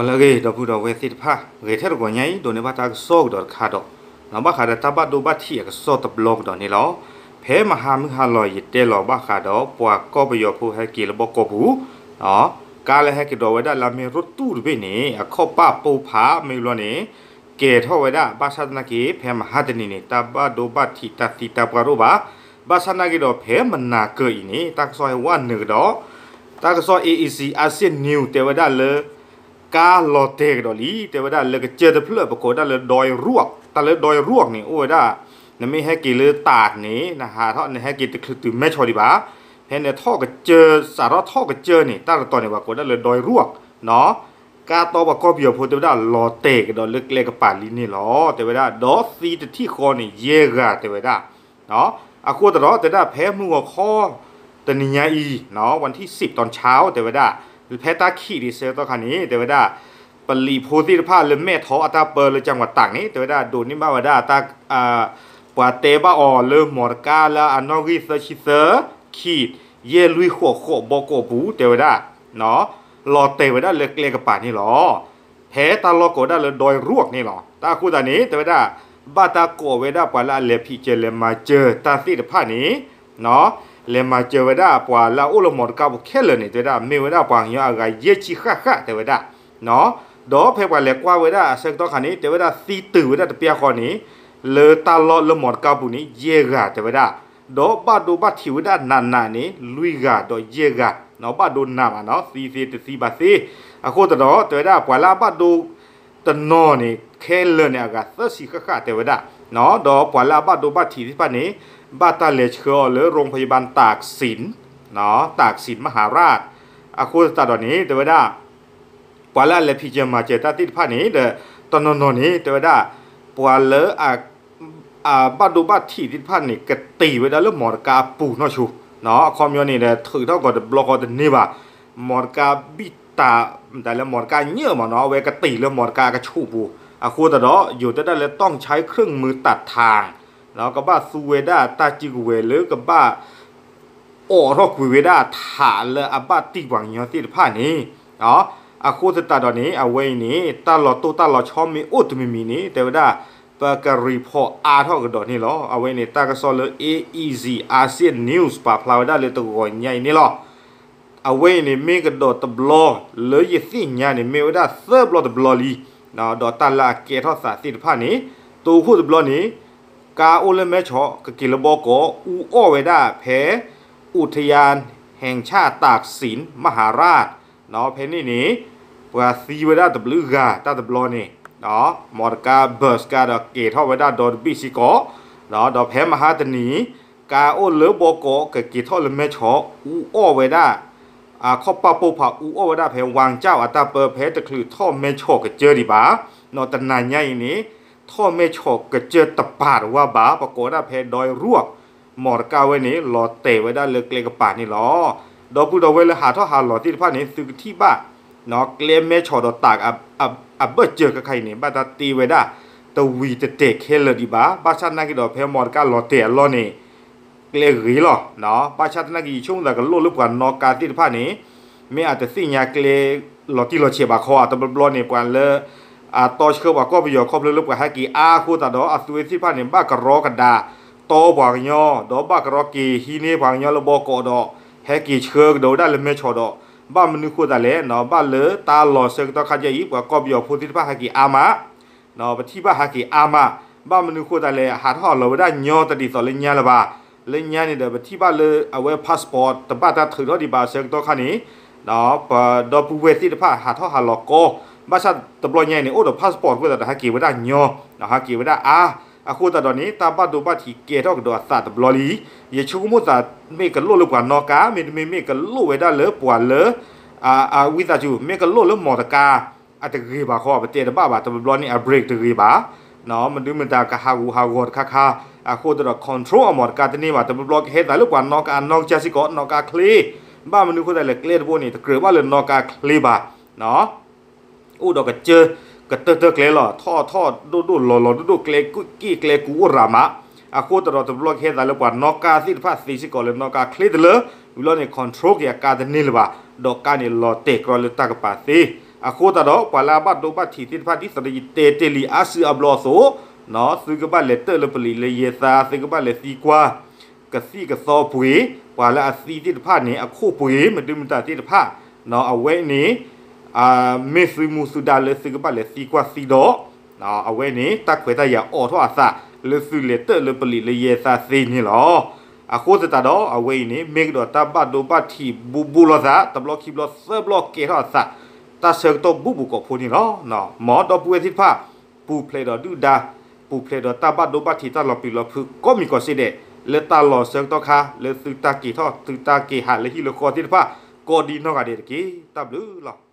lagi dah budak wesit pa, wesit aku nyai, doni bata sok dor kado, nama kado tabat do bati aku sok tablok dor ni lo, pe maham haloi yete lo bah kado, puak kau bayo pu heki lo boko bu, kala heki do weda lami rotu be ni, aku pa pu pa milu ni, ke thau weda bahasa naki pe mahad ni tabat do bati tati tabaru ba, bahasa naki do pe mana ke ini, tak soal wan nego do, tak soal AEC ASEAN New te weda leกาลอเตกดอลีแต่ว่าได้เลยก็เจอแต่เพื่อปรากฏได้เลยดอยรวกแต่เลยดอยรวกนี่โอ้ยได้นั่นไม่ให้กี่เลยตาดนี่นะฮะท่อนี่ให้กี่ตึกตึกไม่ชอดีบ้าเห็นในท่อก็เจอสารท่อก็เจอนี่ตั้งแต่ตอนนี้ปรากฏได้เลยดอยรวกเนาะกาโตว่าก็เบียวพูดแต่ว่าได้ลอเตกดอเล็กเล็กกับป่าลีนี่หรอแต่ว่าได้ดอซีแต่ที่คอนี่เยอะแต่ว่าได้เนาะอากูแต่รอแต่ได้แพ้มือข้อแต่นี่ยอีเนาะวันที่10ตอนเช้าแต่ว่าได้แพ้ตาขี้ดีเซลตัวคันนี้แต่ว่าได้ปลีโพธิภาพเลยแม่ท้ออัตาเปิลเลยจังหวัดตากนี้แต่ว่าได้ดูนี่บ้าว่าได้ตาปาเตบ้าอ่อเลยหมอดกาแล้วอันนอริเซชิเซอร์ขีดเยลุยขัวขัวบอกบูแต่ว่าได้เนาะรอเตว่าได้เล็กกับป่านี่หรอแพ้ตาลอโกได้เลยดอยรวกนี่หรอตาคู่ตานี้แต่ว่าได้บ้าตาโกเวด้าปาละเลพิเจเลมาเจอตาซีดภาพนี้เนาะเลมาเจอเวด้าปาละอุลหมดกาบุเคลนี่แต่ว่าไม่เวด้าปางยาอะไรเยชิค่ะแต่ว่าได้เนาะดอเพกว่าเล็กว่าเวด้าเซกตัวขันนี้แต่เวด้าซีตื่นเวด้าตะเปียคอนี้เลตาลอเลหมดกาบุนี้เยกาแต่เวด้าดอบาดูบาทิวด้านนานี้ลุยกาดอเยกาเนาะบาดูนามาเนาะซีตซีบาซีอะโคตรดอแต่เวด้าปว่าละบาดูตนอนี่เคลเนี่ยกาเซสิค่ะแต่เวด้าเนาะดอปว่าละบาดูบาทิที่ปานี้บาตาเลชเคอหรือโรงพยาบาลตากสินเนาะตากสินมหาราชอะโคตรตาดอนี้แต่เวด้าปวาละเลพิจมาเจตาติดผ้านี้เดตอนนนี้แต่ว่าได้ปวาเลบ้านดูบ้านที่ติดผ้านี่กตีไว้ได้แล้วหมอดกาปูนอชูเนาะคอมยอนี่เดถือเท่ากับบล็อกกันนี่บ่าหมอดกาบิตาแต่แล้วหมอดกาเนื้อมาเนาะเวกตีแล้วหมอดกากระชูปูอะคูแต่เนาะอยู่แต่ได้แล้วต้องใช้เครื่องมือตัดทางเนาะกับบ้าซูเวด้าตาจิกเวหรือกับบ้าโอรอกเวด้าฐานเลยอาบ้าติหวังยอติดผ้านี้เนาะอาคูตตาดอนี้เอาไว้นี้ตลอดตัวตลอดชอมมีอุตมีมีนี้แต่ว่าได้ปากรีพออาเท่ากับดอนี้หรอเอาไว้นี้ตากระสอเลย AEC ASEAN News ป่าพลาวได้เลยตัวใหญ่นี่หรอเอาไว้นี้มีกระโดดตบล้อเลยยี่สิบเนี่ยนี่มีว่าได้เซิร์ฟล้อตบล้อลีเนาะดอตาลาเกทอสาสิผ้านี้ตัวคู่ตบล้อนี้กาโอเลเมชอกกิลบอกอูโอไว้ได้แพ้อุทยานแห่งชาติตากสินมหาราชเนาะเพนนี่ว่าซีเวด้าตบลือกาตาตบลอนี่เนาะมอดกาเบิร์สกาดอกเกทเท่าเวด้าดอบิซิโกเนาะดอกแพ้มหาตนีกาโอเลโบโกกับเกทเท่าเลเมชออูโอเวด้าข้อปาปูผาอูโอเวด้าแพ้วางเจ้าอัตาเปอร์แพ้ตะคลือท่อเมชอกับเจอดีบ้าเนาะตนายใหญ่นี้ท่อเมชอกับเจอตะปาดว่าบ้าปรากฏได้แพ้ดอยรวกมอดกาไว้นี้หล่อเตะไว้ได้เลือกเลกป่านี่หรอดอกพูดเอาไว้เลยหาท่อหาหล่อที่ผ้านี้ซื้อที่บ้าเนาะเกลียมเมชอดตากเบิดเจอกับใครเนี่ยบ้าตาตีไว้ได้ตะวีตะเตะเคลดีบ้าบ้าชันนักกีฬาเพลมอดกาหล่อเตะหล่อนี่เกลียหรือหรอเนาะบ้าชันนักกีฬาช่วงแต่ก็ลุ้นลึกกว่านอกการที่ผ้านี้ไม่อาจจะสิ่งยาเกลียหล่อที่หล่อเฉียบคอแต่บอลเนี่ยกว่าเลยต่อเชื่อว่าก็ไปอยู่ครบลึกกว่าฮักกี้คู่แต่ดอกสุเวที่ผ้าเนี่ยบ้ากระรอกันดาโตบางยอดอกบ้ากระรอกีฮีนี่บางยอระบอกอดอฮักกี้เชื่อดอกได้เลยไม่ชอดอบ้านมันนึกว่าแต่เละเนาะบ้านเลยตาหล่อเสกตอขัดใจยิบกว่าก็ไปอยู่พูดที่บ้านฮักกี้อามาเนาะไปที่บ้านฮักกี้อามาบ้านมันนึกว่าแต่เละหาทอดเราได้ยอแต่ดีต่อเล่นยาละบ้าเล่นยานี่เดี๋ยวไปที่บ้านเลยเอาไว้พาสปอร์ตแต่บ้านตาถือทอดดีบ้าเสกตอขันนี้เนาะพอดอปูเวที่บ้านหาทอดหาหลอกก็บ้านชาติตะบลอยใหญ่เนี่ยโอ้เดี๋ยวพาสปอร์ตก็แต่ฮักกี้ไว้ได้ยอเนาะฮักกี้ไว้ได้คู่แต่ตอนนี้ตาบ้านดูบ้านที่เกตเท่ากับดอกสัตว์บลอลีอย่าชูมุสาไม่กันโลลึกกว่านอกาไม่กันโลไว้ได้เลยปวดเลยวิจารจูไม่กันโลลึกหมอตะกาอาจจะรีบาข้อไปเตะบ้าแต่บลอนี่เบรกตะรีบาเนาะมันดูมันตากะฮากูดค่าคู่แต่ดอกคอนโทรลหมอตะกาตัวนี้ว่าแต่บลอเฮ็ดได้ลึกกว่านอกเจสิกอนอกาคลีบ้านมันดูคนแต่เล็กเล็กพวกนี้ตะเกียบว่าเลยนอกาคลีบาเนาะอู้ดอกกระเจอกระเตอเกลหล่อท่อดูหล่อดูเกลกี้เกลกูรามะคู่ตลอดตลอดเฮ็ดอะไรกว่านอกกาที่ภาษีสิก่อนเลยนอกกาคลิดเลยวิลล์เนี่ยคอนโทรลเกี่ยวกับการนี่เลยว่าดอกการนี่หล่อเตะกรอเลยตากระปาซี อะโคตาดอกปาลาบัดโดบัดที่ติดพาดิสรีเตเตลีอาซืออับลอโซเนาะซึกบัดเลเตอร์เลปลีเลเยซาซึกบัดเลซีกว่ากะซีกะซอปุยปาลาอซีติดพานี่อะโคปุยมันดึมตาติดพาเนาะเอาไว้นี่เมซึมูสุดาเลซึกบัดเลซีกว่าซีดอเนาะเอาไว้นี่ตักเขวตายาออทออาซาเลซึเลเตอร์เลปลีเลเยซาซีนี่หรออะโคตาดอเอาไว้นี่เมกดอตาบัดโดบัดที่บูลอซาตะบลอคิบลอเซบลอเกทออาซาตาเชิงตัวบุก็พูนี่เนาะหมอดอปูเอทิพาปูเพลดอดูดาปูเพลดอตาบัดโดบัดที่ตาลอปิลอพึก็มีก็สิเดเลตาลอเชิงตัวคาเลตึตากีทอตึตากีหาเลฮิโลคอทิพาก็ดีนอกาเดกีตับลือล่ะ